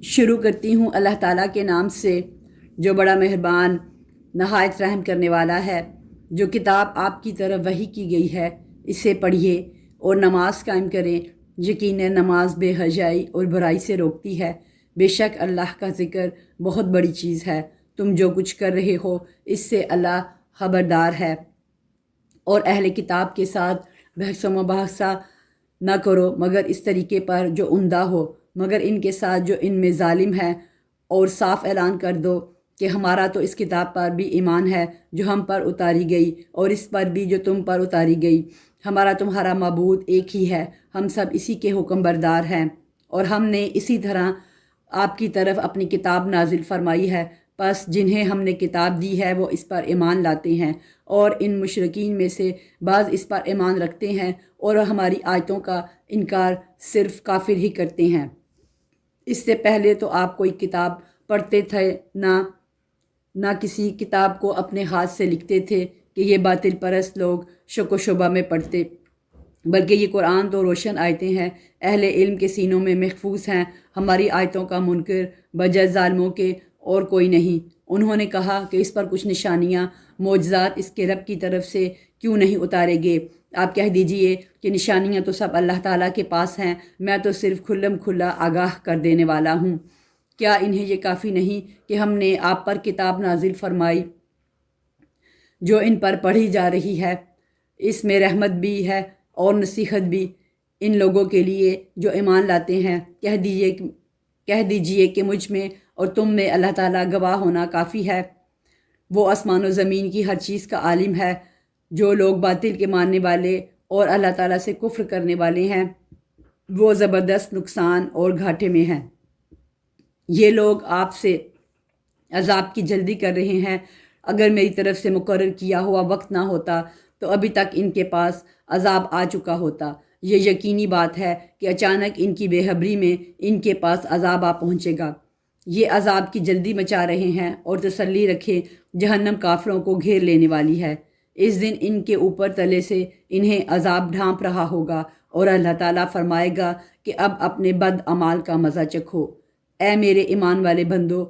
شروع کرتی ہوں اللہ تعالیٰ کے نام سے جو بڑا مہربان نہایت رحم کرنے والا ہے۔ جو کتاب آپ کی طرف وحی کی گئی ہے اسے پڑھیے اور نماز قائم کریں۔ یقیناً نماز بے حیائی اور برائی سے روکتی ہے۔ بے شک اللہ کا ذکر بہت بڑی چیز ہے۔ تم جو کچھ کر رہے ہو اس سے اللہ خبردار ہے۔ اور اہل کتاب کے ساتھ بحث و مباحثہ نہ کرو مگر اس طریقے پر جو عمدہ ہو، مگر ان کے ساتھ جو ان میں ظالم ہے، اور صاف اعلان کر دو کہ ہمارا تو اس کتاب پر بھی ایمان ہے جو ہم پر اتاری گئی اور اس پر بھی جو تم پر اتاری گئی۔ ہمارا تمہارا معبود ایک ہی ہے، ہم سب اسی کے حکم بردار ہیں، اور ہم نے اسی طرح آپ کی طرف اپنی کتاب نازل فرمائی ہے۔ پس جنہیں ہم نے کتاب دی ہے وہ اس پر ایمان لاتے ہیں، اور ان مشرکین میں سے بعض اس پر ایمان رکھتے ہیں اور ہماری آیتوں کا انکار صرف کافر ہی کرتے ہیں۔ اس سے پہلے تو آپ کوئی کتاب پڑھتے تھے نہ کسی کتاب کو اپنے ہاتھ سے لکھتے تھے کہ یہ باطل پرست لوگ شک و شبہ میں پڑھتے، بلکہ یہ قرآن تو روشن آیتیں ہیں، اہل علم کے سینوں میں محفوظ ہیں۔ ہماری آیتوں کا منکر بجز ظالموں کے اور کوئی نہیں۔ انہوں نے کہا کہ اس پر کچھ نشانیاں، معجزات اس کے رب کی طرف سے کیوں نہیں اتارے گے؟ آپ کہہ دیجئے کہ نشانیاں تو سب اللہ تعالیٰ کے پاس ہیں، میں تو صرف کھلم کھلا آگاہ کر دینے والا ہوں۔ کیا انہیں یہ کافی نہیں کہ ہم نے آپ پر کتاب نازل فرمائی جو ان پر پڑھی جا رہی ہے؟ اس میں رحمت بھی ہے اور نصیحت بھی ان لوگوں کے لیے جو ایمان لاتے ہیں۔ کہہ دیجئے کہ مجھ میں اور تم میں اللہ تعالیٰ گواہ ہونا کافی ہے۔ وہ آسمان و زمین کی ہر چیز کا عالم ہے۔ جو لوگ باطل کے ماننے والے اور اللہ تعالیٰ سے کفر کرنے والے ہیں وہ زبردست نقصان اور گھاٹے میں ہیں۔ یہ لوگ آپ سے عذاب کی جلدی کر رہے ہیں۔ اگر میری طرف سے مقرر کیا ہوا وقت نہ ہوتا تو ابھی تک ان کے پاس عذاب آ چکا ہوتا۔ یہ یقینی بات ہے کہ اچانک ان کی بے خبری میں ان کے پاس عذاب آ پہنچے گا۔ یہ عذاب کی جلدی مچا رہے ہیں، اور تسلی رکھیں جہنم کافروں کو گھیر لینے والی ہے۔ اس دن ان کے اوپر تلے سے انہیں عذاب ڈھانپ رہا ہوگا، اور اللہ تعالیٰ فرمائے گا کہ اب اپنے بد اعمال کا مزہ چکھو۔ اے میرے ایمان والے بندو،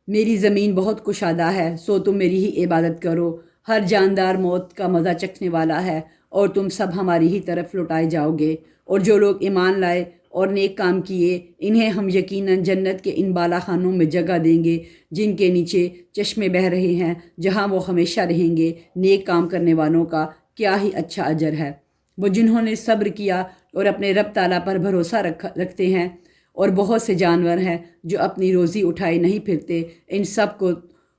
میری زمین بہت کشادہ ہے، سو تم میری ہی عبادت کرو۔ ہر جاندار موت کا مزہ چکھنے والا ہے، اور تم سب ہماری ہی طرف لوٹائے جاؤ گے۔ اور جو لوگ ایمان لائے اور نیک کام کیے انہیں ہم یقیناً جنت کے ان بالا خانوں میں جگہ دیں گے جن کے نیچے چشمے بہہ رہے ہیں، جہاں وہ ہمیشہ رہیں گے۔ نیک کام کرنے والوں کا کیا ہی اچھا اجر ہے۔ وہ جنہوں نے صبر کیا اور اپنے رب تعالیٰ پر بھروسہ رکھتے ہیں، اور بہت سے جانور ہیں جو اپنی روزی اٹھائے نہیں پھرتے، ان سب کو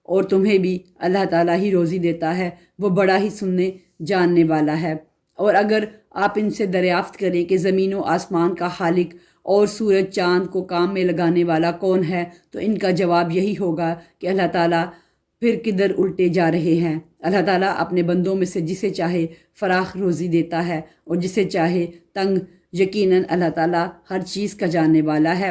اور تمہیں بھی اللہ تعالیٰ ہی روزی دیتا ہے، وہ بڑا ہی سننے جاننے والا ہے۔ اور اگر آپ ان سے دریافت کریں کہ زمین و آسمان کا خالق اور سورج چاند کو کام میں لگانے والا کون ہے، تو ان کا جواب یہی ہوگا کہ اللہ تعالیٰ۔ پھر کدھر الٹے جا رہے ہیں؟ اللہ تعالیٰ اپنے بندوں میں سے جسے چاہے فراخ روزی دیتا ہے اور جسے چاہے تنگ۔ یقیناً اللہ تعالیٰ ہر چیز کا جاننے والا ہے۔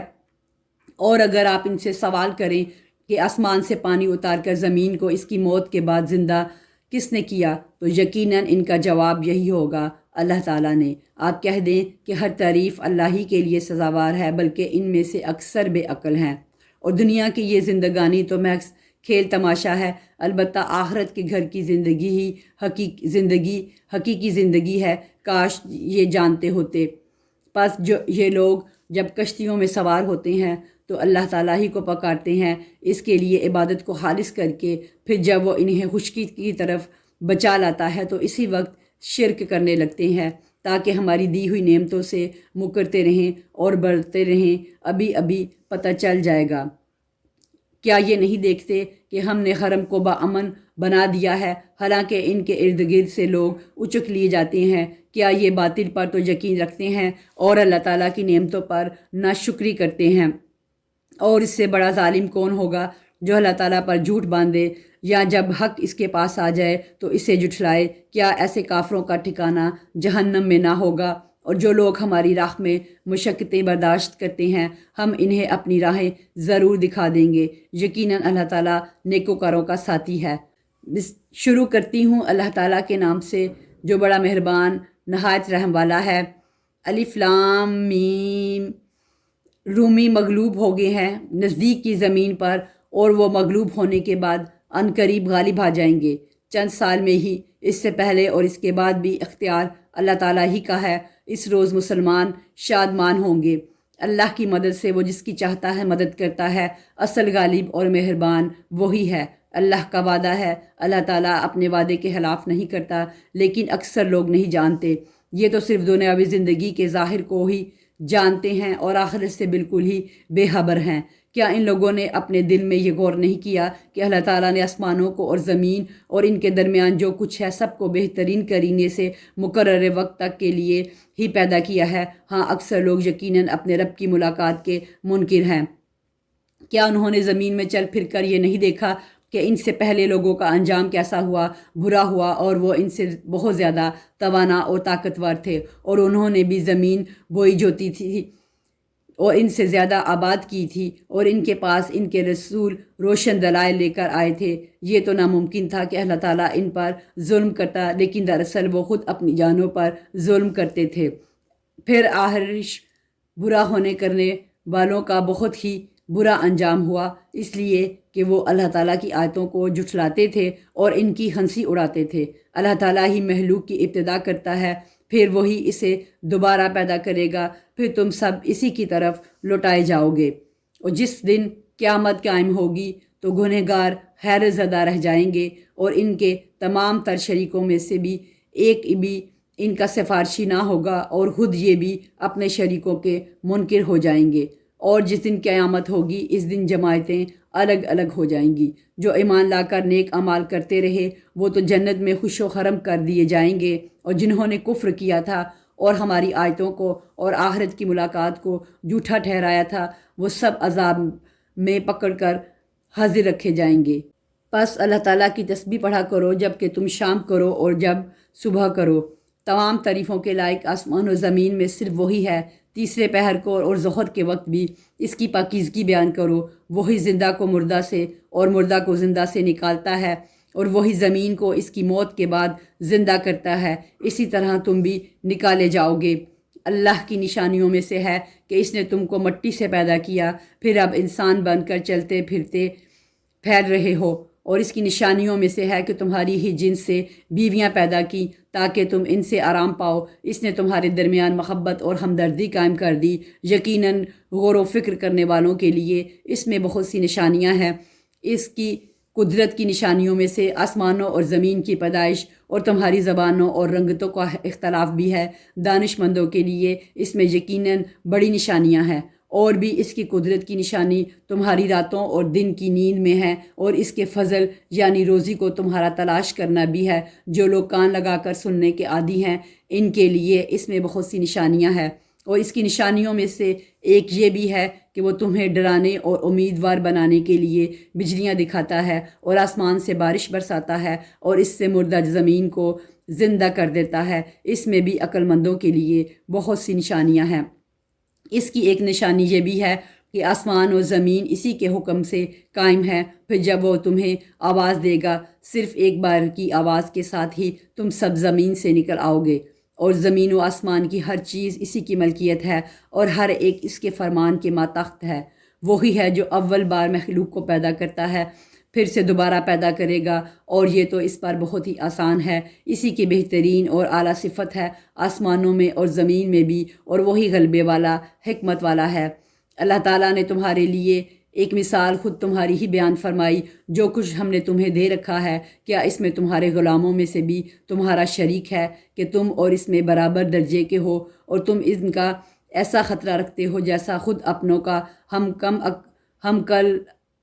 اور اگر آپ ان سے سوال کریں کہ آسمان سے پانی اتار کر زمین کو اس کی موت کے بعد زندہ کس نے کیا، تو یقیناً ان کا جواب یہی ہوگا، اللہ تعالیٰ نے۔ آپ کہہ دیں کہ ہر تعریف اللہ ہی کے لیے سزاوار ہے، بلکہ ان میں سے اکثر بے عقل ہیں۔ اور دنیا کی یہ زندگانی تو محض کھیل تماشا ہے، البتہ آخرت کے گھر کی زندگی ہی حقیقی زندگی ہے۔ کاش یہ جانتے ہوتے۔ پس یہ لوگ جب کشتیوں میں سوار ہوتے ہیں تو اللہ تعالیٰ ہی کو پکارتے ہیں اس کے لیے عبادت کو خالص کر کے، پھر جب وہ انہیں خشکی کی طرف بچا لاتا ہے تو اسی وقت شرک کرنے لگتے ہیں، تاکہ ہماری دی ہوئی نعمتوں سے مکرتے رہیں اور بڑھتے رہیں۔ ابھی ابھی پتہ چل جائے گا۔ کیا یہ نہیں دیکھتے کہ ہم نے حرم کو باامن بنا دیا ہے، حالانکہ ان کے ارد گرد سے لوگ اچک لیے جاتے ہیں؟ کیا یہ باطل پر تو یقین رکھتے ہیں اور اللہ تعالیٰ کی نعمتوں پر ناشکری کرتے ہیں؟ اور اس سے بڑا ظالم کون ہوگا جو اللہ تعالیٰ پر جھوٹ باندھے، یا جب حق اس کے پاس آ جائے تو اسے جھٹلائے؟ کیا ایسے کافروں کا ٹھکانہ جہنم میں نہ ہوگا؟ اور جو لوگ ہماری راہ میں مشقتیں برداشت کرتے ہیں ہم انہیں اپنی راہیں ضرور دکھا دیں گے۔ یقیناً اللہ تعالیٰ نیکوکاروں کا ساتھی ہے۔ شروع کرتی ہوں اللہ تعالیٰ کے نام سے جو بڑا مہربان نہایت رحم والا ہے۔ الف لام میم۔ رومی مغلوب ہو گئے ہیں نزدیک کی زمین پر، اور وہ مغلوب ہونے کے بعد عنقریب غالب آ جائیں گے۔ چند سال میں ہی، اس سے پہلے اور اس کے بعد بھی اختیار اللہ تعالیٰ ہی کا ہے۔ اس روز مسلمان شادمان ہوں گے۔ اللہ کی مدد سے وہ جس کی چاہتا ہے مدد کرتا ہے۔ اصل غالب اور مہربان وہی ہے۔ اللہ کا وعدہ ہے۔ اللہ تعالیٰ اپنے وعدے کے خلاف نہیں کرتا، لیکن اکثر لوگ نہیں جانتے۔ یہ تو صرف دنیاوی زندگی کے ظاہر کو ہی جانتے ہیں اور آخرت سے بالکل ہی بے خبر ہیں۔ کیا ان لوگوں نے اپنے دل میں یہ غور نہیں کیا کہ اللہ تعالیٰ نے آسمانوں کو اور زمین اور ان کے درمیان جو کچھ ہے سب کو بہترین کرینے سے مقرر وقت تک کے لیے ہی پیدا کیا ہے؟ ہاں، اکثر لوگ یقیناً اپنے رب کی ملاقات کے منکر ہیں۔ کیا انہوں نے زمین میں چل پھر کر یہ نہیں دیکھا کہ ان سے پہلے لوگوں کا انجام کیسا ہوا، برا ہوا، اور وہ ان سے بہت زیادہ توانا اور طاقتور تھے، اور انہوں نے بھی زمین بوئی جوتی تھی اور ان سے زیادہ آباد کی تھی، اور ان کے پاس ان کے رسول روشن دلائل لے کر آئے تھے۔ یہ تو ناممکن تھا کہ اللہ تعالیٰ ان پر ظلم کرتا، لیکن دراصل وہ خود اپنی جانوں پر ظلم کرتے تھے۔ پھر آخرش برا ہونے کرنے والوں کا بہت ہی برا انجام ہوا، اس لیے کہ وہ اللہ تعالیٰ کی آیتوں کو جھٹلاتے تھے اور ان کی ہنسی اڑاتے تھے۔ اللہ تعالیٰ ہی مخلوق کی ابتدا کرتا ہے، پھر وہی اسے دوبارہ پیدا کرے گا، پھر تم سب اسی کی طرف لوٹائے جاؤ گے۔ اور جس دن قیامت قائم ہوگی تو گنہگار حیرت زدہ رہ جائیں گے، اور ان کے تمام تر شریکوں میں سے بھی ایک بھی ان کا سفارشی نہ ہوگا، اور خود یہ بھی اپنے شریکوں کے منکر ہو جائیں گے۔ اور جس دن قیامت ہوگی اس دن جماعتیں الگ الگ ہو جائیں گی۔ جو ایمان لا کر نیک اعمال کرتے رہے وہ تو جنت میں خوش و خرم کر دیے جائیں گے، اور جنہوں نے کفر کیا تھا اور ہماری آیتوں کو اور آخرت کی ملاقات کو جھوٹا ٹھہرایا تھا وہ سب عذاب میں پکڑ کر حاضر رکھے جائیں گے۔ پس اللہ تعالیٰ کی تسبیح پڑھا کرو جب کہ تم شام کرو اور جب صبح کرو۔ تمام تعریفوں کے لائق آسمان و زمین میں صرف وہی ہے۔ تیسرے پہر کو اور ظہر کے وقت بھی اس کی پاکیزگی بیان کرو۔ وہی زندہ کو مردہ سے اور مردہ کو زندہ سے نکالتا ہے، اور وہی زمین کو اس کی موت کے بعد زندہ کرتا ہے۔ اسی طرح تم بھی نکالے جاؤ گے۔ اللہ کی نشانیوں میں سے ہے کہ اس نے تم کو مٹی سے پیدا کیا، پھر اب انسان بن کر چلتے پھرتے پھیل رہے ہو، اور اس کی نشانیوں میں سے ہے کہ تمہاری ہی جنس سے بیویاں پیدا کی تاکہ تم ان سے آرام پاؤ۔ اس نے تمہارے درمیان محبت اور ہمدردی قائم کر دی۔ یقیناً غور و فکر کرنے والوں کے لیے اس میں بہت سی نشانیاں ہیں۔ اس کی قدرت کی نشانیوں میں سے آسمانوں اور زمین کی پیدائش اور تمہاری زبانوں اور رنگتوں کا اختلاف بھی ہے۔ دانش مندوں کے لیے اس میں یقیناً بڑی نشانیاں ہیں۔ اور بھی اس کی قدرت کی نشانی تمہاری راتوں اور دن کی نیند میں ہے، اور اس کے فضل یعنی روزی کو تمہارا تلاش کرنا بھی ہے۔ جو لوگ کان لگا کر سننے کے عادی ہیں ان کے لیے اس میں بہت سی نشانیاں ہیں۔ اور اس کی نشانیوں میں سے ایک یہ بھی ہے کہ وہ تمہیں ڈرانے اور امیدوار بنانے کے لیے بجلیاں دکھاتا ہے اور آسمان سے بارش برساتا ہے اور اس سے مردہ زمین کو زندہ کر دیتا ہے۔ اس میں بھی عقل مندوں کے لیے بہت سی نشانیاں ہیں۔ اس کی ایک نشانی یہ بھی ہے کہ آسمان و زمین اسی کے حکم سے قائم ہے۔ پھر جب وہ تمہیں آواز دے گا، صرف ایک بار کی آواز کے ساتھ ہی تم سب زمین سے نکل آؤ گے، اور زمین و آسمان کی ہر چیز اسی کی ملکیت ہے، اور ہر ایک اس کے فرمان کے ماتحت ہے۔ وہی ہے جو اول بار مخلوق کو پیدا کرتا ہے، پھر سے دوبارہ پیدا کرے گا، اور یہ تو اس پر بہت ہی آسان ہے۔ اسی کی بہترین اور اعلیٰ صفت ہے آسمانوں میں اور زمین میں بھی، اور وہی غلبے والا حکمت والا ہے۔ اللہ تعالیٰ نے تمہارے لیے ایک مثال خود تمہاری ہی بیان فرمائی۔ جو کچھ ہم نے تمہیں دے رکھا ہے، کیا اس میں تمہارے غلاموں میں سے بھی تمہارا شریک ہے کہ تم اور اس میں برابر درجے کے ہو، اور تم ان کا ایسا خطرہ رکھتے ہو جیسا خود اپنوں کا؟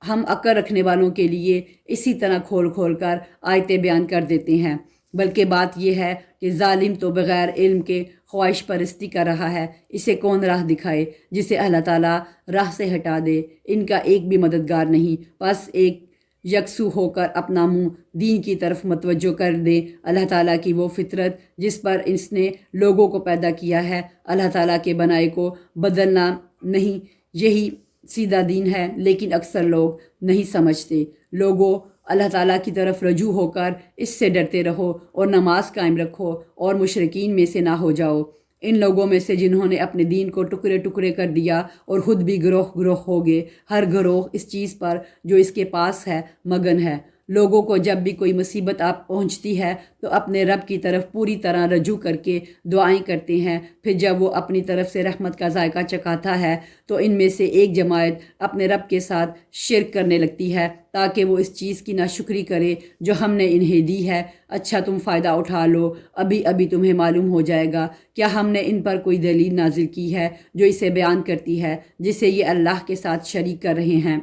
ہم عقل رکھنے والوں کے لیے اسی طرح کھول کھول کر آیتیں بیان کر دیتے ہیں۔ بلکہ بات یہ ہے کہ ظالم تو بغیر علم کے خواہش پرستی کر رہا ہے۔ اسے کون راہ دکھائے جسے اللہ تعالیٰ راہ سے ہٹا دے؟ ان کا ایک بھی مددگار نہیں۔ بس ایک یکسو ہو کر اپنا منہ دین کی طرف متوجہ کر دیں۔ اللہ تعالیٰ کی وہ فطرت جس پر اس نے لوگوں کو پیدا کیا ہے، اللہ تعالیٰ کے بنائے کو بدلنا نہیں، یہی سیدھا دین ہے، لیکن اکثر لوگ نہیں سمجھتے۔ لوگوں، اللہ تعالیٰ کی طرف رجوع ہو کر اس سے ڈرتے رہو اور نماز قائم رکھو اور مشرکین میں سے نہ ہو جاؤ۔ ان لوگوں میں سے جنہوں نے اپنے دین کو ٹکڑے ٹکڑے کر دیا اور خود بھی گروہ گروہ ہو گئے، ہر گروہ اس چیز پر جو اس کے پاس ہے مگن ہے۔ لوگوں کو جب بھی کوئی مصیبت آپ پہنچتی ہے تو اپنے رب کی طرف پوری طرح رجوع کر کے دعائیں کرتے ہیں، پھر جب وہ اپنی طرف سے رحمت کا ذائقہ چکھاتا ہے تو ان میں سے ایک جماعت اپنے رب کے ساتھ شرک کرنے لگتی ہے تاکہ وہ اس چیز کی ناشکری کرے جو ہم نے انہیں دی ہے۔ اچھا تم فائدہ اٹھا لو، ابھی ابھی تمہیں معلوم ہو جائے گا کیا ہم نے ان پر کوئی دلیل نازل کی ہے جو اسے بیان کرتی ہے جسے یہ اللہ کے ساتھ شریک کر رہے ہیں۔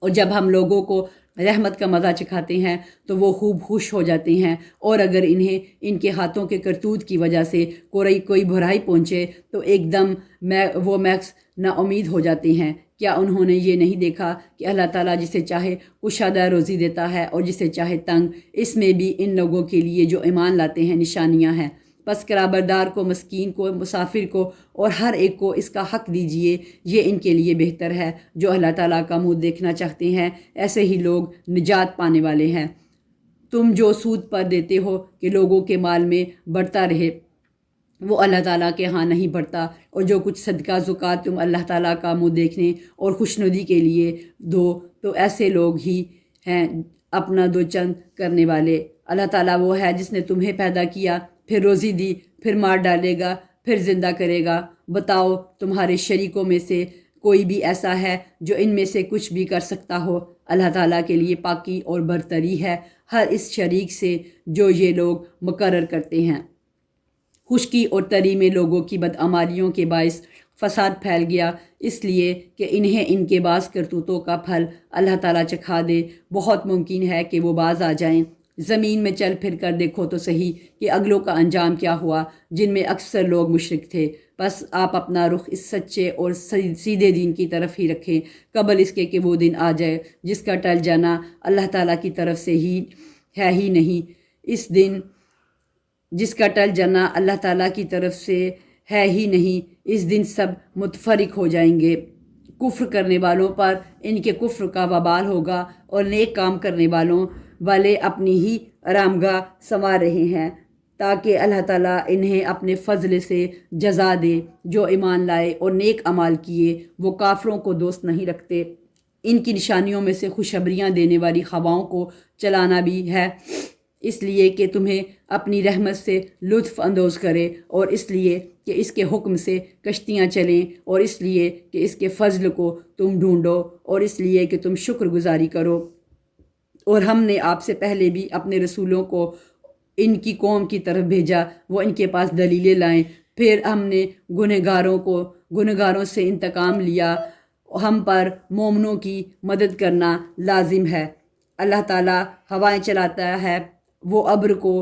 اور جب ہم لوگوں کو رحمت کا مزہ چکھاتے ہیں تو وہ خوب خوش ہو جاتے ہیں، اور اگر انہیں ان کے ہاتھوں کے کرتوت کی وجہ سے کوئی برائی پہنچے تو ایک دم وہ محض نا امید ہو جاتے ہیں۔ کیا انہوں نے یہ نہیں دیکھا کہ اللہ تعالیٰ جسے چاہے کشادہ روزی دیتا ہے اور جسے چاہے تنگ؟ اس میں بھی ان لوگوں کے لیے جو ایمان لاتے ہیں نشانیاں ہیں۔ پس کرابردار کو، مسکین کو، مسافر کو اور ہر ایک کو اس کا حق دیجئے، یہ ان کے لیے بہتر ہے۔ جو اللہ تعالیٰ کا منہ دیکھنا چاہتے ہیں ایسے ہی لوگ نجات پانے والے ہیں۔ تم جو سود پر دیتے ہو کہ لوگوں کے مال میں بڑھتا رہے، وہ اللہ تعالیٰ کے ہاں نہیں بڑھتا، اور جو کچھ صدقہ زکوٰۃ تم اللہ تعالیٰ کا منہ دیکھنے اور خوشنودی کے لیے دو تو ایسے لوگ ہی ہیں اپنا دو چند کرنے والے۔ اللہ تعالیٰ وہ ہے جس نے تمہیں پیدا کیا، پھر روزی دی، پھر مار ڈالے گا، پھر زندہ کرے گا۔ بتاؤ تمہارے شریکوں میں سے کوئی بھی ایسا ہے جو ان میں سے کچھ بھی کر سکتا ہو؟ اللہ تعالیٰ کے لیے پاکی اور برتری ہے ہر اس شریک سے جو یہ لوگ مقرر کرتے ہیں۔ خشکی اور تری میں لوگوں کی بدعمالیوں کے باعث فساد پھیل گیا، اس لیے کہ انہیں ان کے بعض کرتوتوں کا پھل اللہ تعالیٰ چکھا دے۔ بہت ممکن ہے کہ وہ باز آ جائیں۔ زمین میں چل پھر کر دیکھو تو صحیح کہ اگلوں کا انجام کیا ہوا، جن میں اکثر لوگ مشرک تھے۔ بس آپ اپنا رخ اس سچے اور سیدھے دین کی طرف ہی رکھیں قبل اس کے کہ وہ دن آ جائے جس کا ٹل جانا اللہ تعالیٰ کی طرف سے ہی نہیں۔ اس دن جس کا ٹل جانا اللہ تعالیٰ کی طرف سے ہے ہی نہیں، اس دن سب متفرق ہو جائیں گے۔ کفر کرنے والوں پر ان کے کفر کا وبال ہوگا، اور نیک کام کرنے والے اپنی ہی آرامگاہ سنوار رہے ہیں تاکہ اللہ تعالیٰ انہیں اپنے فضل سے جزا دے۔ جو ایمان لائے اور نیک اعمال کیے وہ کافروں کو دوست نہیں رکھتے۔ ان کی نشانیوں میں سے خوشخبریاں دینے والی ہواؤں کو چلانا بھی ہے، اس لیے کہ تمہیں اپنی رحمت سے لطف اندوز کرے، اور اس لیے کہ اس کے حکم سے کشتیاں چلیں، اور اس لیے کہ اس کے فضل کو تم ڈھونڈو، اور اس لیے کہ تم شکر گزاری کرو۔ اور ہم نے آپ سے پہلے بھی اپنے رسولوں کو ان کی قوم کی طرف بھیجا، وہ ان کے پاس دلیلیں لائیں، پھر ہم نے گنہگاروں سے انتقام لیا۔ ہم پر مومنوں کی مدد کرنا لازم ہے۔ اللہ تعالیٰ ہوائیں چلاتا ہے، وہ ابر کو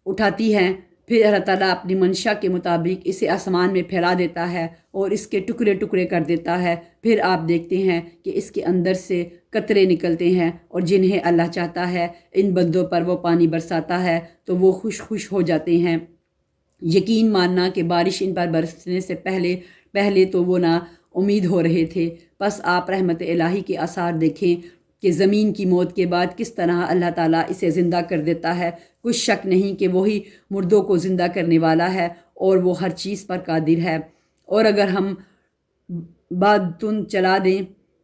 اٹھاتی ہیں، پھر اللہ تعالیٰ اپنی منشا کے مطابق اسے آسمان میں پھیلا دیتا ہے اور اس کے ٹکڑے ٹکڑے کر دیتا ہے۔ پھر آپ دیکھتے ہیں کہ اس کے اندر سے قطرے نکلتے ہیں، اور جنہیں اللہ چاہتا ہے ان بندوں پر وہ پانی برساتا ہے تو وہ خوش ہو جاتے ہیں۔ یقین ماننا کہ بارش ان پر برسنے سے پہلے تو وہ نا امید ہو رہے تھے۔ بس آپ رحمت الہی کے آثار دیکھیں کہ زمین کی موت کے بعد کس طرح اللہ تعالیٰ اسے زندہ کر دیتا ہے۔ کچھ شک نہیں کہ وہی مردوں کو زندہ کرنے والا ہے، اور وہ ہر چیز پر قادر ہے۔ اور اگر ہم بادتن چلا دیں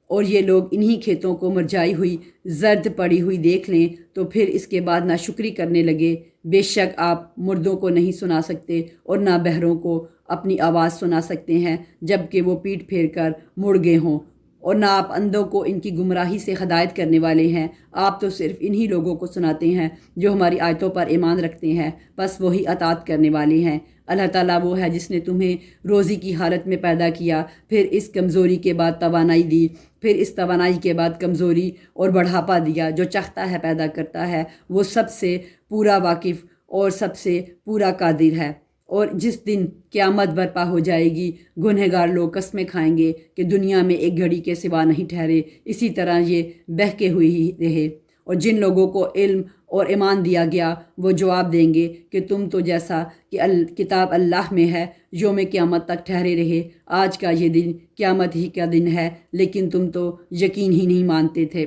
اور یہ لوگ انہی کھیتوں کو مرجھائی ہوئی زرد پڑی ہوئی دیکھ لیں تو پھر اس کے بعد ناشکری کرنے لگے۔ بے شک آپ مردوں کو نہیں سنا سکتے اور نہ بہروں کو اپنی آواز سنا سکتے ہیں جب کہ وہ پیٹ پھیر کر مڑ گئے ہوں، اور نہ آپ اندھوں کو ان کی گمراہی سے ہدایت کرنے والے ہیں۔ آپ تو صرف انہی لوگوں کو سناتے ہیں جو ہماری آیتوں پر ایمان رکھتے ہیں، بس وہی اطاعت کرنے والے ہیں۔ اللہ تعالیٰ وہ ہے جس نے تمہیں روزی کی حالت میں پیدا کیا، پھر اس کمزوری کے بعد توانائی دی، پھر اس توانائی کے بعد کمزوری اور بڑھاپا دیا۔ جو چاہتا ہے پیدا کرتا ہے، وہ سب سے پورا واقف اور سب سے پورا قادر ہے۔ اور جس دن قیامت برپا ہو جائے گی، گنہگار لوگ قسمیں کھائیں گے کہ دنیا میں ایک گھڑی کے سوا نہیں ٹھہرے، اسی طرح یہ بہکے ہوئے ہی رہے۔ اور جن لوگوں کو علم اور ایمان دیا گیا وہ جواب دیں گے کہ تم تو جیسا کہ کتاب اللہ میں ہے یوم قیامت تک ٹھہرے رہے۔ آج کا یہ دن قیامت ہی کا دن ہے، لیکن تم تو یقین ہی نہیں مانتے تھے۔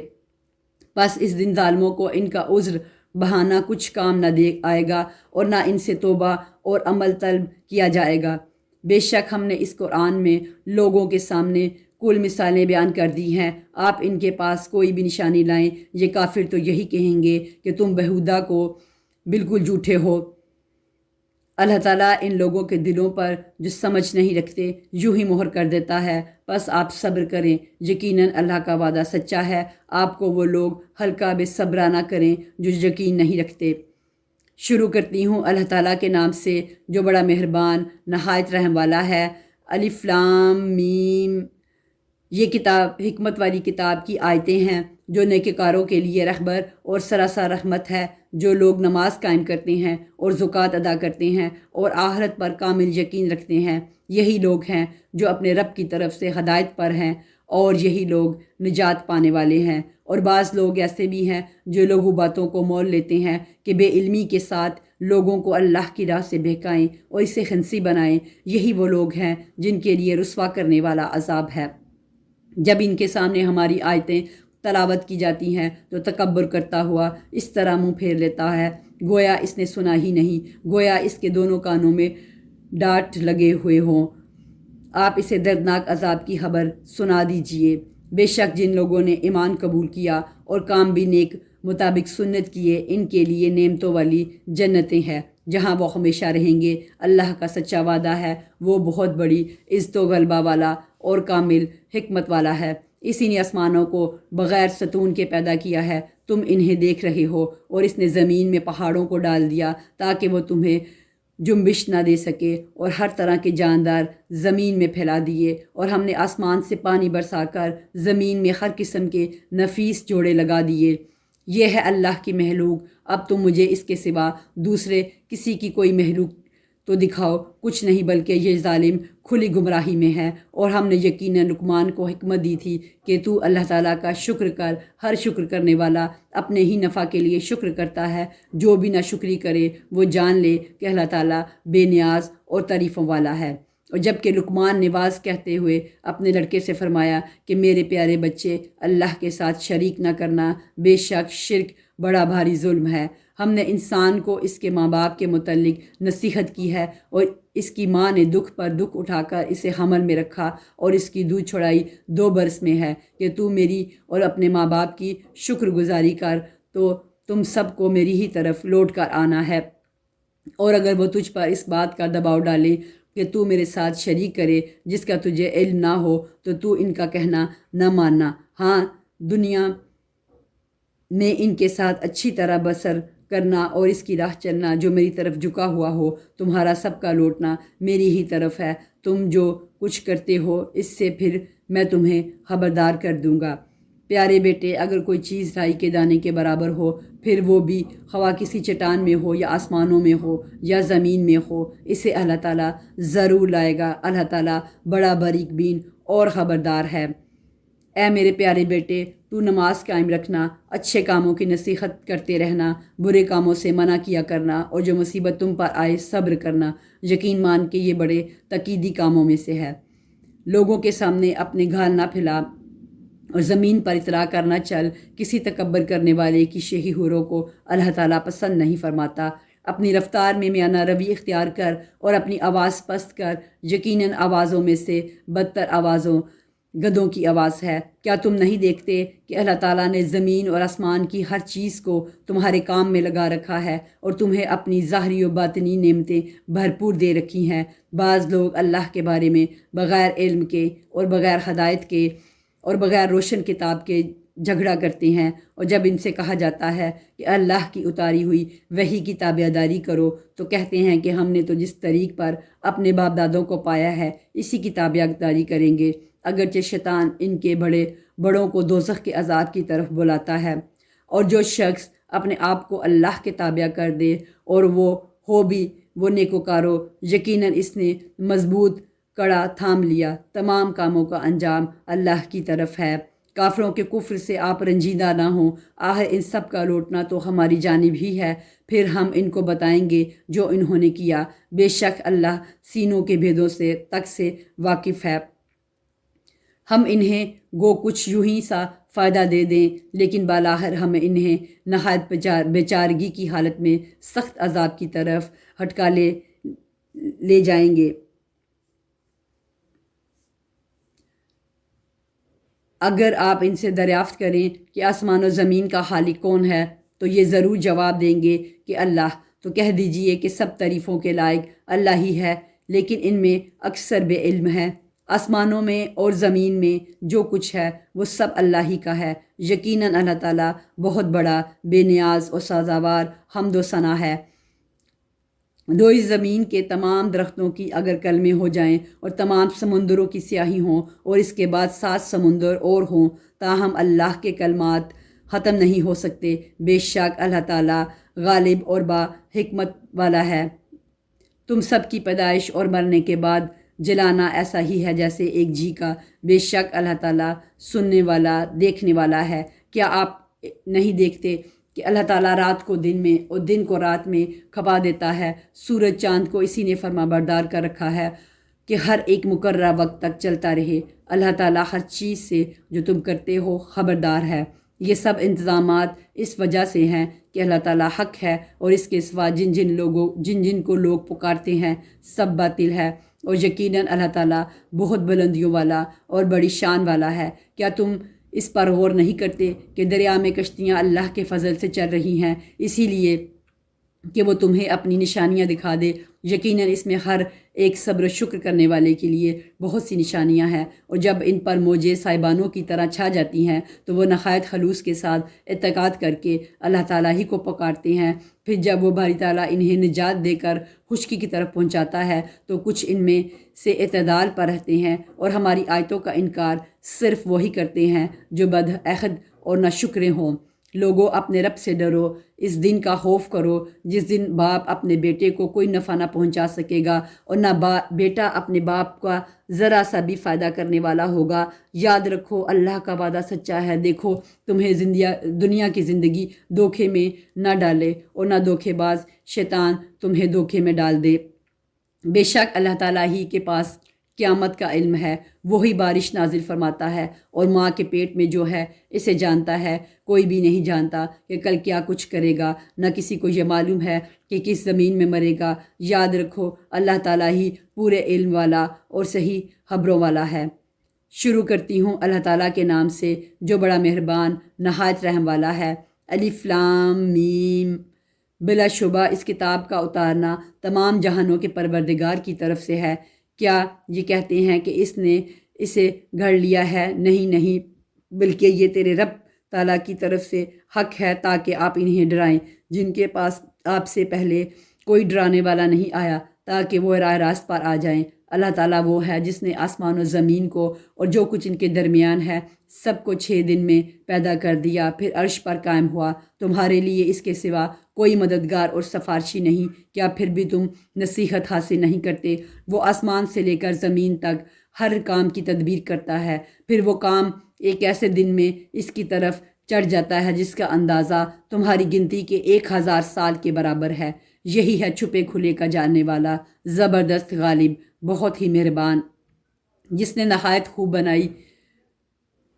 بس اس دن ظالموں کو ان کا عذر بہانہ کچھ کام نہ دے آئے گا، اور نہ ان سے توبہ اور عمل طلب کیا جائے گا۔ بے شک ہم نے اس قرآن میں لوگوں کے سامنے کل مثالیں بیان کر دی ہیں، آپ ان کے پاس کوئی بھی نشانی لائیں، یہ کافر تو یہی کہیں گے کہ تم بہودہ کو بالکل جھوٹے ہو۔ اللہ تعالیٰ ان لوگوں کے دلوں پر جو سمجھ نہیں رکھتے یوں ہی مہر کر دیتا ہے، بس آپ صبر کریں، یقیناً اللہ کا وعدہ سچا ہے۔ آپ کو وہ لوگ ہلکا بے صبرا نہ کریں جو یقین نہیں رکھتے۔ شروع کرتی ہوں اللہ تعالیٰ کے نام سے جو بڑا مہربان نہایت رحم والا ہے۔ الف لام میم۔ یہ کتاب حکمت والی کتاب کی آیتیں ہیں جو نیکوکاروں کے لیے رہبر اور سراسر رحمت ہے، جو لوگ نماز قائم کرتے ہیں اور زکوٰۃ ادا کرتے ہیں اور آخرت پر کامل یقین رکھتے ہیں، یہی لوگ ہیں جو اپنے رب کی طرف سے ہدایت پر ہیں، اور یہی لوگ نجات پانے والے ہیں۔ اور بعض لوگ ایسے بھی ہیں جو لغو باتوں کو مول لیتے ہیں کہ بے علمی کے ساتھ لوگوں کو اللہ کی راہ سے بہکائیں اور اسے خنثی بنائیں، یہی وہ لوگ ہیں جن کے لیے رسوا کرنے والا عذاب ہے۔ جب ان کے سامنے ہماری آیتیں تلاوت کی جاتی ہیں تو تکبر کرتا ہوا اس طرح منہ پھیر لیتا ہے گویا اس نے سنا ہی نہیں، گویا اس کے دونوں کانوں میں ڈانٹ لگے ہوئے ہوں۔ آپ اسے دردناک عذاب کی خبر سنا دیجئے۔ بے شک جن لوگوں نے ایمان قبول کیا اور کام بھی نیک مطابق سنت کیے، ان کے لیے نعمتوں والی جنتیں ہیں جہاں وہ ہمیشہ رہیں گے۔ اللہ کا سچا وعدہ ہے، وہ بہت بڑی عزت و غلبہ والا اور کامل حکمت والا ہے۔ اسی نے آسمانوں کو بغیر ستون کے پیدا کیا ہے، تم انہیں دیکھ رہے ہو، اور اس نے زمین میں پہاڑوں کو ڈال دیا تاکہ وہ تمہیں جنبش نہ دے سکے، اور ہر طرح کے جاندار زمین میں پھیلا دیے، اور ہم نے آسمان سے پانی برسا کر زمین میں ہر قسم کے نفیس جوڑے لگا دیے۔ یہ ہے اللہ کی مخلوق، اب تم مجھے اس کے سوا دوسرے کسی کی کوئی مخلوق تو دکھاؤ، کچھ نہیں، بلکہ یہ ظالم کھلی گمراہی میں ہے۔ اور ہم نے یقیناً لقمان کو حکمت دی تھی کہ تو اللہ تعالیٰ کا شکر کر، ہر شکر کرنے والا اپنے ہی نفع کے لیے شکر کرتا ہے، جو بھی نہ شکری کرے وہ جان لے کہ اللہ تعالیٰ بے نیاز اور تعریفوں والا ہے۔ اور جب کہ لقمان نے واز کہتے ہوئے اپنے لڑکے سے فرمایا کہ میرے پیارے بچے، اللہ کے ساتھ شریک نہ کرنا، بے شک شرک بڑا بھاری ظلم ہے۔ ہم نے انسان کو اس کے ماں باپ کے متعلق نصیحت کی ہے، اور اس کی ماں نے دکھ پر دکھ اٹھا کر اسے حمل میں رکھا اور اس کی دودھ چھڑائی 2 برس میں ہے کہ تو میری اور اپنے ماں باپ کی شکر گزاری کر، تو تم سب کو میری ہی طرف لوٹ کر آنا ہے۔ اور اگر وہ تجھ پر اس بات کا دباؤ ڈالے کہ تو میرے ساتھ شریک کرے جس کا تجھے علم نہ ہو، تو ان کا کہنا نہ ماننا۔ ہاں، دنیا میں ان کے ساتھ اچھی طرح بسر کرنا اور اس کی راہ چلنا جو میری طرف جھکا ہوا ہو، تمہارا سب کا لوٹنا میری ہی طرف ہے۔ تم جو کچھ کرتے ہو اس سے پھر میں تمہیں خبردار کر دوں گا۔ پیارے بیٹے، اگر کوئی چیز رائی کے دانے کے برابر ہو، پھر وہ بھی خواہ کسی چٹان میں ہو یا آسمانوں میں ہو یا زمین میں ہو، اسے اللہ تعالیٰ ضرور لائے گا۔ اللہ تعالیٰ بڑا باریک بین اور خبردار ہے۔ اے میرے پیارے بیٹے، تو نماز قائم رکھنا، اچھے کاموں کی نصیحت کرتے رہنا، برے کاموں سے منع کیا کرنا، اور جو مصیبت تم پر آئے صبر کرنا، یقین مان کے یہ بڑے تقیدی کاموں میں سے ہے۔ لوگوں کے سامنے اپنے گھال نہ پھیلا اور زمین پر اطلاع کرنا چل، کسی تکبر کرنے والے کی شہی حوروں کو اللہ تعالیٰ پسند نہیں فرماتا۔ اپنی رفتار میں میانہ روی اختیار کر اور اپنی آواز پست کر، یقیناً آوازوں میں سے بدتر آوازوں گدھوں کی آواز ہے۔ کیا تم نہیں دیکھتے کہ اللہ تعالیٰ نے زمین اور آسمان کی ہر چیز کو تمہارے کام میں لگا رکھا ہے، اور تمہیں اپنی ظاہری و باطنی نعمتیں بھرپور دے رکھی ہیں؟ بعض لوگ اللہ کے بارے میں بغیر علم کے اور بغیر ہدایت کے اور بغیر روشن کتاب کے جھگڑا کرتے ہیں، اور جب ان سے کہا جاتا ہے کہ اللہ کی اتاری ہوئی وحی کی تابعداری کرو، تو کہتے ہیں کہ ہم نے تو جس طریق پر اپنے باپ دادوں کو پایا ہے اسی کی تابعداری کریں گے۔ اگرچہ شیطان ان کے بڑوں کو دوزخ کے عذاب کی طرف بلاتا ہے، اور جو شخص اپنے آپ کو اللہ کے تابع کر دے اور وہ ہو بھی وہ نیکوکارو، یقیناً اس نے مضبوط کڑا تھام لیا، تمام کاموں کا انجام اللہ کی طرف ہے۔ کافروں کے کفر سے آپ رنجیدہ نہ ہوں، آخر ان سب کا لوٹنا تو ہماری جانب ہی ہے، پھر ہم ان کو بتائیں گے جو انہوں نے کیا۔ بے شک اللہ سینوں کے بھیدوں تک سے واقف ہے۔ ہم انہیں گو کچھ یوں ہی سا فائدہ دے دیں، لیکن بالاخر ہم انہیں نہایت بیچارگی کی حالت میں سخت عذاب کی طرف ہٹکا لے لے جائیں گے۔ اگر آپ ان سے دریافت کریں کہ آسمان و زمین کا خالق کون ہے تو یہ ضرور جواب دیں گے کہ اللہ۔ تو کہہ دیجئے کہ سب تعریفوں کے لائق اللہ ہی ہے، لیکن ان میں اکثر بے علم ہے۔ آسمانوں میں اور زمین میں جو کچھ ہے وہ سب اللہ ہی کا ہے۔ یقیناً اللہ تعالیٰ بہت بڑا، بے نیاز اور سزاوار حمد و ثنا ہے۔ دوئی زمین کے تمام درختوں کی اگر کلمے ہو جائیں اور تمام سمندروں کی سیاہی ہوں اور اس کے بعد 7 سمندر اور ہوں، تاہم اللہ کے کلمات ختم نہیں ہو سکتے۔ بے شک اللہ تعالیٰ غالب اور با حکمت والا ہے۔ تم سب کی پیدائش اور مرنے کے بعد جلانا ایسا ہی ہے جیسے ایک جی کا۔ بے شک اللہ تعالیٰ سننے والا، دیکھنے والا ہے۔ کیا آپ نہیں دیکھتے کہ اللہ تعالیٰ رات کو دن میں اور دن کو رات میں کھپا دیتا ہے؟ سورج چاند کو اسی نے فرما بردار کر رکھا ہے کہ ہر ایک مقررہ وقت تک چلتا رہے۔ اللہ تعالیٰ ہر چیز سے جو تم کرتے ہو خبردار ہے۔ یہ سب انتظامات اس وجہ سے ہیں کہ اللہ تعالیٰ حق ہے اور اس کے سوا جن جن کو لوگ پکارتے ہیں سب باطل ہے، اور یقیناً اللہ تعالیٰ بہت بلندیوں والا اور بڑی شان والا ہے۔ کیا تم اس پر غور نہیں کرتے کہ دریا میں کشتیاں اللہ کے فضل سے چل رہی ہیں، اسی لیے کہ وہ تمہیں اپنی نشانیاں دکھا دے؟ یقیناً اس میں ہر ایک صبر و شکر کرنے والے کے لیے بہت سی نشانیاں ہیں۔ اور جب ان پر موجیں سائبانوں کی طرح چھا جاتی ہیں تو وہ نہایت خلوص کے ساتھ اعتقاد کر کے اللہ تعالیٰ ہی کو پکارتے ہیں۔ پھر جب وہ باری تعالیٰ انہیں نجات دے کر خشکی کی طرف پہنچاتا ہے تو کچھ ان میں سے اعتدال پر رہتے ہیں اور ہماری آیتوں کا انکار صرف وہی کرتے ہیں جو بدعہد اور ناشکرے ہوں۔ لوگوں، اپنے رب سے ڈرو، اس دن کا خوف کرو جس دن باپ اپنے بیٹے کو کوئی نفع نہ پہنچا سکے گا اور نہ بیٹا اپنے باپ کا ذرا سا بھی فائدہ کرنے والا ہوگا۔ یاد رکھو اللہ کا وعدہ سچا ہے۔ دیکھو تمہیں دنیا کی زندگی دھوکے میں نہ ڈالے اور نہ دھوکے باز شیطان تمہیں دھوکے میں ڈال دے۔ بے شک اللہ تعالیٰ ہی کے پاس قیامت کا علم ہے، وہی بارش نازل فرماتا ہے اور ماں کے پیٹ میں جو ہے اسے جانتا ہے۔ کوئی بھی نہیں جانتا کہ کل کیا کچھ کرے گا، نہ کسی کو یہ معلوم ہے کہ کس زمین میں مرے گا۔ یاد رکھو اللہ تعالیٰ ہی پورے علم والا اور صحیح خبروں والا ہے۔ شروع کرتی ہوں اللہ تعالیٰ کے نام سے جو بڑا مہربان نہایت رحم والا ہے۔ الف لام میم۔ بلا شبہ اس کتاب کا اتارنا تمام جہانوں کے پروردگار کی طرف سے ہے۔ کیا یہ کہتے ہیں کہ اس نے اسے گھڑ لیا ہے؟ نہیں، بلکہ یہ تیرے رب تعالیٰ کی طرف سے حق ہے تاکہ آپ انہیں ڈرائیں جن کے پاس آپ سے پہلے کوئی ڈرانے والا نہیں آیا، تاکہ وہ راہ راست پر آ جائیں۔ اللہ تعالیٰ وہ ہے جس نے آسمان و زمین کو اور جو کچھ ان کے درمیان ہے سب کو 6 دن میں پیدا کر دیا، پھر عرش پر قائم ہوا۔ تمہارے لیے اس کے سوا کوئی مددگار اور سفارشی نہیں، کیا پھر بھی تم نصیحت حاصل نہیں کرتے؟ وہ آسمان سے لے کر زمین تک ہر کام کی تدبیر کرتا ہے، پھر وہ کام ایک ایسے دن میں اس کی طرف چڑھ جاتا ہے جس کا اندازہ تمہاری گنتی کے 1000 سال کے برابر ہے۔ یہی ہے چھپے کھلے کا جاننے والا، زبردست، غالب، بہت ہی مہربان، جس نے نہایت خوب بنائی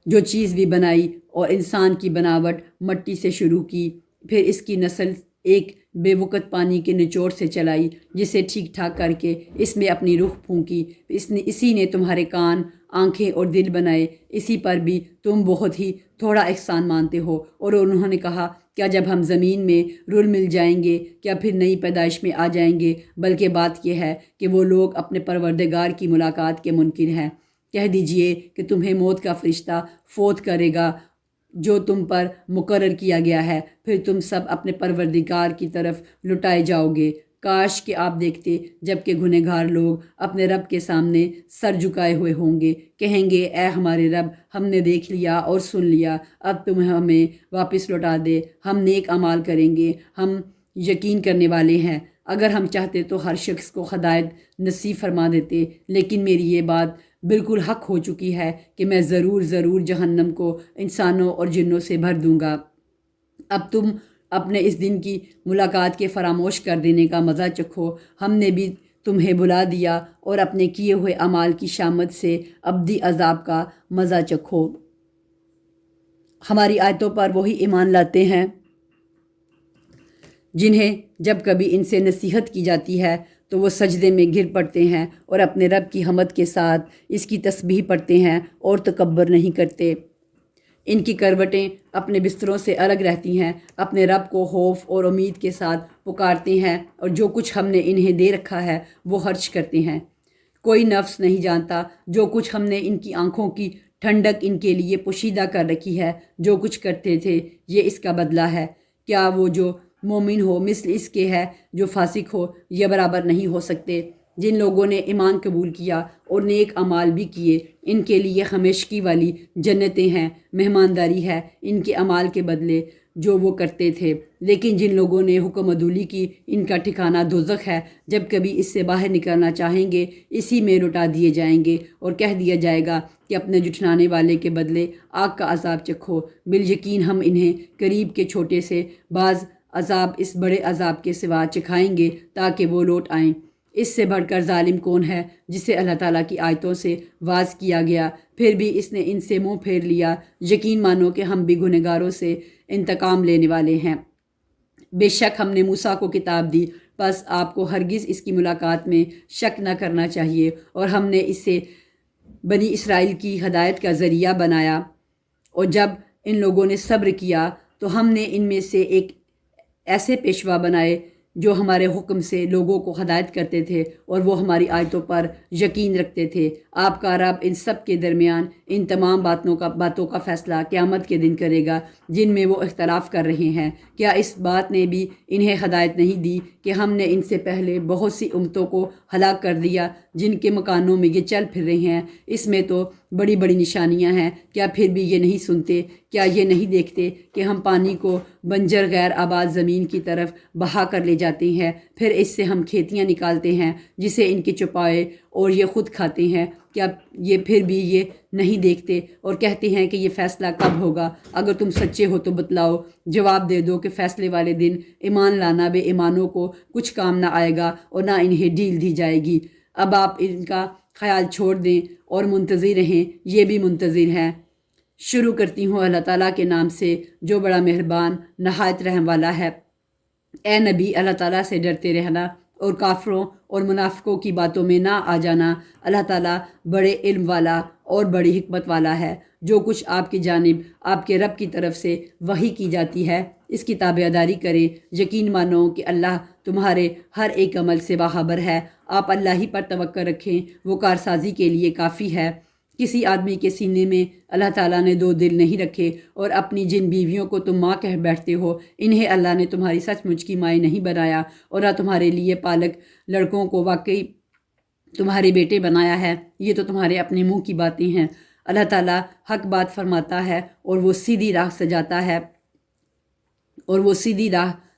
جو چیز بھی بنائی اور انسان کی بناوٹ مٹی سے شروع کی، پھر اس کی نسل ایک بے وقت پانی کے نچوڑ سے چلائی جسے ٹھیک ٹھاک کر کے اس میں اپنی روح پھونکی۔ اسی نے تمہارے کان، آنکھیں اور دل بنائے، اسی پر بھی تم بہت ہی تھوڑا احسان مانتے ہو۔ اور انہوں نے کہا کیا جب ہم زمین میں رل مل جائیں گے کیا پھر نئی پیدائش میں آ جائیں گے؟ بلکہ بات یہ ہے کہ وہ لوگ اپنے پروردگار کی ملاقات کے منکر ہیں۔ کہہ دیجئے کہ تمہیں موت کا فرشتہ فوت کرے گا جو تم پر مقرر کیا گیا ہے، پھر تم سب اپنے پروردگار کی طرف لٹائے جاؤ گے۔ کاش کہ آپ دیکھتے جب کہ گنہگار لوگ اپنے رب کے سامنے سر جھکائے ہوئے ہوں گے، کہیں گے اے ہمارے رب، ہم نے دیکھ لیا اور سن لیا، اب تم ہمیں واپس لوٹا دے، ہم نیک اعمال کریں گے، ہم یقین کرنے والے ہیں۔ اگر ہم چاہتے تو ہر شخص کو ہدایت نصیب فرما دیتے، لیکن میری یہ بات بالکل حق ہو چکی ہے کہ میں ضرور جہنم کو انسانوں اور جنوں سے بھر دوں گا۔ اب تم اپنے اس دن کی ملاقات کے فراموش کر دینے کا مزہ چکھو، ہم نے بھی تمہیں بلا دیا، اور اپنے کیے ہوئے اعمال کی شامت سے ابدی عذاب کا مزہ چکھو۔ ہماری آیتوں پر وہی ایمان لاتے ہیں جنہیں جب کبھی ان سے نصیحت کی جاتی ہے تو وہ سجدے میں گر پڑتے ہیں اور اپنے رب کی حمد کے ساتھ اس کی تسبیح پڑھتے ہیں اور تکبر نہیں کرتے۔ ان کی کروٹیں اپنے بستروں سے الگ رہتی ہیں، اپنے رب کو خوف اور امید کے ساتھ پکارتے ہیں، اور جو کچھ ہم نے انہیں دے رکھا ہے وہ خرچ کرتے ہیں۔ کوئی نفس نہیں جانتا جو کچھ ہم نے ان کی آنکھوں کی ٹھنڈک ان کے لیے پوشیدہ کر رکھی ہے، جو کچھ کرتے تھے یہ اس کا بدلہ ہے۔ کیا وہ جو مومن ہو مثل اس کے ہے جو فاسق ہو؟ یہ برابر نہیں ہو سکتے۔ جن لوگوں نے ایمان قبول کیا اور نیک اعمال بھی کیے ان کے لیے ہمیشگی والی جنتیں ہیں، مہمانداری ہے ان کے اعمال کے بدلے جو وہ کرتے تھے۔ لیکن جن لوگوں نے حکم عدولی کی ان کا ٹھکانہ دوزخ ہے، جب کبھی اس سے باہر نکلنا چاہیں گے اسی میں لٹا دیے جائیں گے اور کہہ دیا جائے گا کہ اپنے جھٹلانے والے کے بدلے آگ کا عذاب چکھو۔ بالیقین ہم انہیں قریب کے چھوٹے سے بعض عذاب اس بڑے عذاب کے سوا چکھائیں گے تاکہ وہ لوٹ آئیں۔ اس سے بڑھ کر ظالم کون ہے جسے اللہ تعالیٰ کی آیتوں سے واعظ کیا گیا پھر بھی اس نے ان سے منہ پھیر لیا۔ یقین مانو کہ ہم بھی گنہگاروں سے انتقام لینے والے ہیں۔ بے شک ہم نے موسیٰ کو کتاب دی، بس آپ کو ہرگز اس کی ملاقات میں شک نہ کرنا چاہیے، اور ہم نے اسے بنی اسرائیل کی ہدایت کا ذریعہ بنایا۔ اور جب ان لوگوں نے صبر کیا تو ہم نے ان میں سے ایک ایسے پیشوا بنائے جو ہمارے حکم سے لوگوں کو ہدایت کرتے تھے اور وہ ہماری آیتوں پر یقین رکھتے تھے۔ آپ کا رب ان سب کے درمیان ان تمام باتوں کا فیصلہ قیامت کے دن کرے گا جن میں وہ اختلاف کر رہے ہیں۔ کیا اس بات نے بھی انہیں ہدایت نہیں دی کہ ہم نے ان سے پہلے بہت سی امتوں کو ہلاک کر دیا جن کے مکانوں میں یہ چل پھر رہے ہیں؟ اس میں تو بڑی بڑی نشانیاں ہیں، کیا پھر بھی یہ نہیں سنتے؟ کیا یہ نہیں دیکھتے کہ ہم پانی کو بنجر غیر آباد زمین کی طرف بہا کر لے جاتے ہیں، پھر اس سے ہم کھیتیاں نکالتے ہیں جسے ان کے چپائے اور یہ خود کھاتے ہیں؟ کیا یہ پھر بھی یہ نہیں دیکھتے اور کہتے ہیں کہ یہ فیصلہ کب ہوگا؟ اگر تم سچے ہو تو بتلاؤ۔ جواب دے دو کہ فیصلے والے دن ایمان لانا بے ایمانوں کو کچھ کام نہ آئے گا اور نہ انہیں ڈھیل دی جائے گی۔ اب آپ ان کا خیال چھوڑ دیں اور منتظر رہیں، یہ بھی منتظر ہیں۔ شروع کرتی ہوں اللہ تعالیٰ کے نام سے جو بڑا مہربان نہایت رحم والا ہے۔ اے نبی، اللہ تعالیٰ سے ڈرتے رہنا اور کافروں اور منافقوں کی باتوں میں نہ آ جانا۔ اللہ تعالیٰ بڑے علم والا اور بڑی حکمت والا ہے۔ جو کچھ آپ کی جانب آپ کے رب کی طرف سے وحی کی جاتی ہے اس کی تابع داری کریں۔ یقین مانو کہ اللہ تمہارے ہر ایک عمل سے باخبر ہے۔ آپ اللہ ہی پر توکل رکھیں، وہ کارسازی کے لیے کافی ہے۔ کسی آدمی کے سینے میں اللہ تعالیٰ نے دو دل نہیں رکھے، اور اپنی جن بیویوں کو تم ماں کہہ بیٹھتے ہو انہیں اللہ نے تمہاری سچ مچ کی مائیں نہیں بنایا، اور نہ تمہارے لیے پالک لڑکوں کو واقعی تمہارے بیٹے بنایا ہے۔ یہ تو تمہارے اپنے منہ کی باتیں ہیں۔ اللہ تعالیٰ حق بات فرماتا ہے اور وہ سیدھی راہ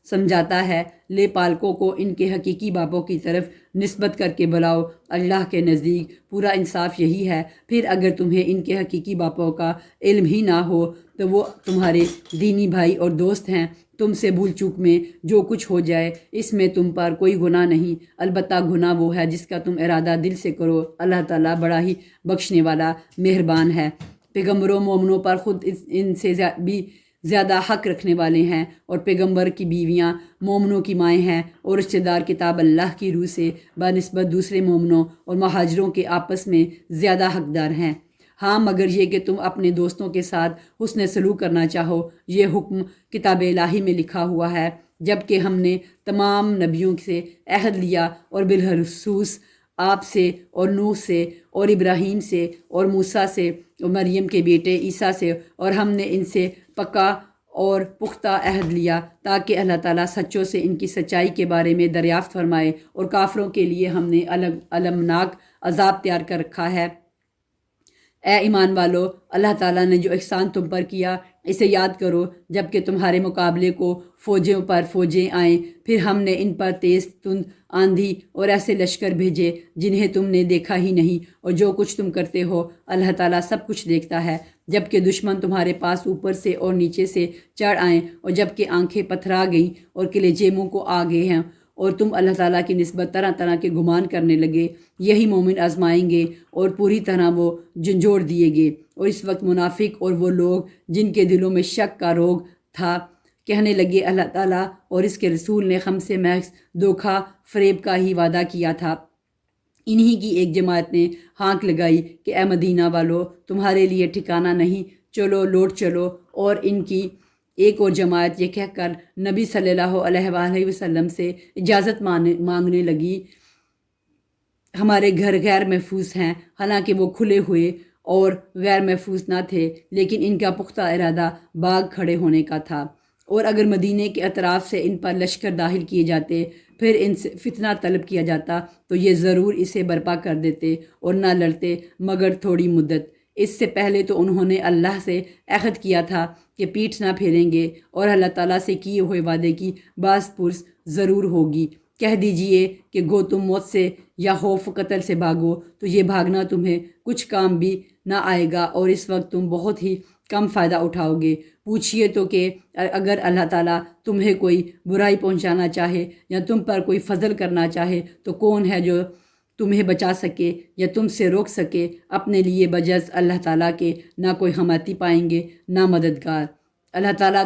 سمجھاتا ہے۔ لے پالکوں کو ان کے حقیقی باپوں کی طرف نسبت کر کے بلاؤ، اللہ کے نزدیک پورا انصاف یہی ہے۔ پھر اگر تمہیں ان کے حقیقی باپوں کا علم ہی نہ ہو تو وہ تمہارے دینی بھائی اور دوست ہیں۔ تم سے بھول چوک میں جو کچھ ہو جائے اس میں تم پر کوئی گناہ نہیں، البتہ گناہ وہ ہے جس کا تم ارادہ دل سے کرو۔ اللہ تعالیٰ بڑا ہی بخشنے والا مہربان ہے۔ پیغمبروں مومنوں پر خود ان سے بھی زیادہ حق رکھنے والے ہیں، اور پیغمبر کی بیویاں مومنوں کی مائیں ہیں، اور رشتہ دار کتاب اللہ کی روح سے بنسبت دوسرے مومنوں اور مہاجروں کے آپس میں زیادہ حقدار ہیں۔ ہاں مگر یہ کہ تم اپنے دوستوں کے ساتھ حسن سلوک کرنا چاہو، یہ حکم کتاب الہی میں لکھا ہوا ہے، جب کہ ہم نے تمام نبیوں سے عہد لیا، اور بالخصوص آپ سے اور نوح سے اور ابراہیم سے اور موسیٰ سے اور مریم کے بیٹے عیسیٰ سے، اور ہم نے ان سے پکا اور پختہ عہد لیا تاکہ اللہ تعالیٰ سچوں سے ان کی سچائی کے بارے میں دریافت فرمائے، اور کافروں کے لیے ہم نے المناک عذاب تیار کر رکھا ہے۔ اے ایمان والو، اللہ تعالیٰ نے جو احسان تم پر کیا اسے یاد کرو، جب کہ تمہارے مقابلے کو فوجوں پر فوجیں آئیں، پھر ہم نے ان پر تیز تند آندھی اور ایسے لشکر بھیجے جنہیں تم نے دیکھا ہی نہیں، اور جو کچھ تم کرتے ہو اللہ تعالیٰ سب کچھ دیکھتا ہے۔ جب کہ دشمن تمہارے پاس اوپر سے اور نیچے سے چڑھ آئیں، اور جب کہ آنکھیں پتھرا گئیں اور کلیجے منہ کو آ گئے ہیں، اور تم اللہ تعالیٰ کی نسبت طرح طرح کے گمان کرنے لگے، یہی مومن آزمائیں گے اور پوری طرح وہ جھنجھوڑ دیے گئے۔ اور اس وقت منافق اور وہ لوگ جن کے دلوں میں شک کا روگ تھا کہنے لگے اللہ تعالیٰ اور اس کے رسول نے ہم سے محض دھوکہ فریب کا ہی وعدہ کیا تھا۔ انہی کی ایک جماعت نے ہانک لگائی کہ اے مدینہ والو، تمہارے لیے ٹھکانہ نہیں، چلو لوٹ چلو۔ اور ان کی ایک اور جماعت یہ کہہ کر نبی صلی اللہ علیہ وآلہ وسلم سے اجازت مانگنے لگی، ہمارے گھر غیر محفوظ ہیں۔ حالانکہ وہ کھلے ہوئے اور غیر محفوظ نہ تھے، لیکن ان کا پختہ ارادہ باغ کھڑے ہونے کا تھا، اور اگر مدینے کے اطراف سے ان پر لشکر داخل کیے جاتے، پھر ان سے فتنہ طلب کیا جاتا تو یہ ضرور اسے برپا کر دیتے اور نہ لڑتے مگر تھوڑی مدت۔ اس سے پہلے تو انہوں نے اللہ سے عہد کیا تھا کہ پیٹھ نہ پھیریں گے، اور اللہ تعالیٰ سے کیے ہوئے وعدے کی باز پرس ضرور ہوگی۔ کہہ دیجئے کہ گو تم موت سے یا خوف قتل سے بھاگو تو یہ بھاگنا تمہیں کچھ کام بھی نہ آئے گا، اور اس وقت تم بہت ہی کم فائدہ اٹھاؤ گے۔ پوچھئے تو کہ اگر اللہ تعالیٰ تمہیں کوئی برائی پہنچانا چاہے یا تم پر کوئی فضل کرنا چاہے تو کون ہے جو تمہیں بچا سکے یا تم سے روک سکے؟ اپنے لیے بجز اللہ تعالیٰ کے نہ کوئی حمایتی پائیں گے نہ مددگار۔ اللہ تعالیٰ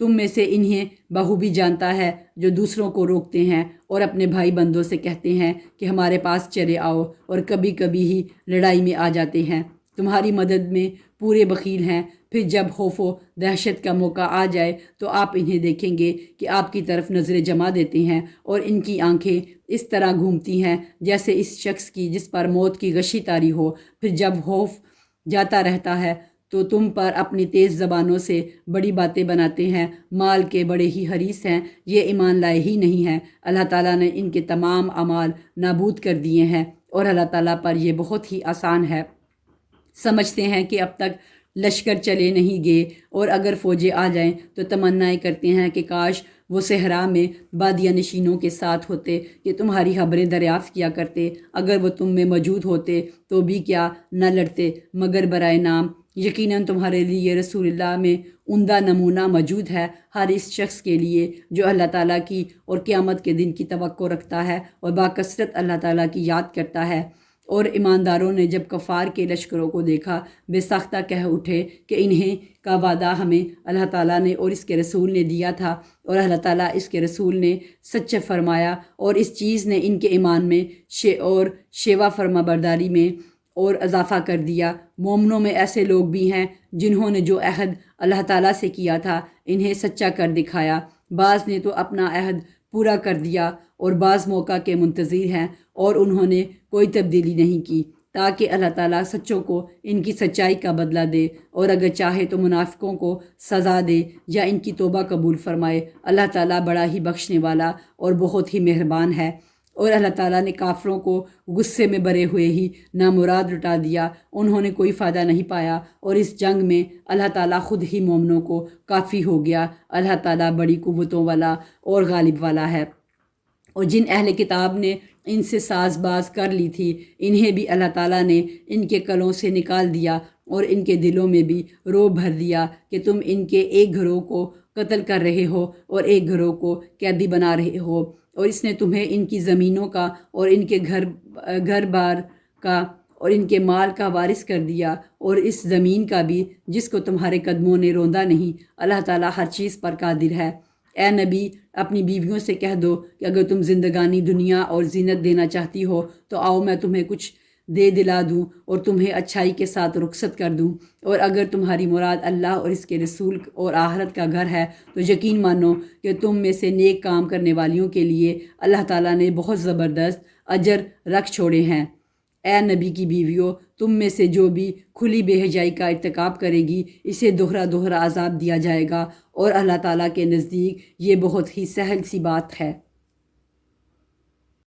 تم میں سے انہیں بخوبی جانتا ہے جو دوسروں کو روکتے ہیں اور اپنے بھائی بندوں سے کہتے ہیں کہ ہمارے پاس چلے آؤ، اور کبھی کبھی ہی لڑائی میں آ جاتے ہیں۔ تمہاری مدد میں پورے بخیل ہیں، پھر جب خوف و دہشت کا موقع آ جائے تو آپ انہیں دیکھیں گے کہ آپ کی طرف نظریں جما دیتے ہیں، اور ان کی آنکھیں اس طرح گھومتی ہیں جیسے اس شخص کی جس پر موت کی غشی طاری ہو۔ پھر جب خوف جاتا رہتا ہے تو تم پر اپنی تیز زبانوں سے بڑی باتیں بناتے ہیں، مال کے بڑے ہی حریص ہیں، یہ ایمان لائے ہی نہیں ہیں۔ اللہ تعالیٰ نے ان کے تمام اعمال نابود کر دیے ہیں، اور اللہ تعالیٰ پر یہ بہت ہی آسان ہے۔ سمجھتے ہیں کہ اب تک لشکر چلے نہیں گئے، اور اگر فوجیں آ جائیں تو تمنائیں کرتے ہیں کہ کاش وہ صحرا میں بادیہ نشینوں کے ساتھ ہوتے کہ تمہاری خبریں دریافت کیا کرتے۔ اگر وہ تم میں موجود ہوتے تو بھی کیا نہ لڑتے مگر برائے نام۔ یقیناً تمہارے لیے رسول اللہ میں عمدہ نمونہ موجود ہے، ہر اس شخص کے لیے جو اللہ تعالیٰ کی اور قیامت کے دن کی توقع رکھتا ہے اور باکثرت اللہ تعالیٰ کی یاد کرتا ہے۔ اور ایمانداروں نے جب کفار کے لشکروں کو دیکھا بے ساختہ کہہ اٹھے کہ انہیں کا وعدہ ہمیں اللہ تعالیٰ نے اور اس کے رسول نے دیا تھا، اور اللہ تعالیٰ اس کے رسول نے سچ فرمایا، اور اس چیز نے ان کے ایمان میں اور شیوا فرما برداری میں اور اضافہ کر دیا۔ مومنوں میں ایسے لوگ بھی ہیں جنہوں نے جو عہد اللہ تعالیٰ سے کیا تھا انہیں سچا کر دکھایا، بعض نے تو اپنا عہد پورا کر دیا اور بعض موقع کے منتظر ہیں، اور انہوں نے کوئی تبدیلی نہیں کی تاکہ اللہ تعالیٰ سچوں کو ان کی سچائی کا بدلہ دے، اور اگر چاہے تو منافقوں کو سزا دے یا ان کی توبہ قبول فرمائے۔ اللہ تعالیٰ بڑا ہی بخشنے والا اور بہت ہی مہربان ہے۔ اور اللہ تعالیٰ نے کافروں کو غصے میں بھرے ہوئے ہی نامراد لٹا دیا، انہوں نے کوئی فائدہ نہیں پایا، اور اس جنگ میں اللہ تعالیٰ خود ہی مومنوں کو کافی ہو گیا۔ اللہ تعالیٰ بڑی قوتوں والا اور غالب والا ہے۔ اور جن اہل کتاب نے ان سے ساز باز کر لی تھی، انہیں بھی اللہ تعالیٰ نے ان کے قلوں سے نکال دیا اور ان کے دلوں میں بھی رعب بھر دیا کہ تم ان کے ایک گروہ کو قتل کر رہے ہو اور ایک گروہ کو قیدی بنا رہے ہو، اور اس نے تمہیں ان کی زمینوں کا اور ان کے گھر بار کا اور ان کے مال کا وارث کر دیا، اور اس زمین کا بھی جس کو تمہارے قدموں نے روندا نہیں۔ اللہ تعالیٰ ہر چیز پر قادر ہے۔ اے نبی، اپنی بیویوں سے کہہ دو کہ اگر تم زندگانی دنیا اور زینت دینا چاہتی ہو تو آؤ میں تمہیں کچھ دے دلا دوں اور تمہیں اچھائی کے ساتھ رخصت کر دوں، اور اگر تمہاری مراد اللہ اور اس کے رسول اور آخرت کا گھر ہے تو یقین مانو کہ تم میں سے نیک کام کرنے والیوں کے لیے اللہ تعالیٰ نے بہت زبردست اجر رکھ چھوڑے ہیں۔ اے نبی کی بیویوں، تم میں سے جو بھی کھلی بے حیائی کا ارتکاب کرے گی اسے دوہرا دوہرا عذاب دیا جائے گا، اور اللہ تعالیٰ کے نزدیک یہ بہت ہی سہل سی بات ہے۔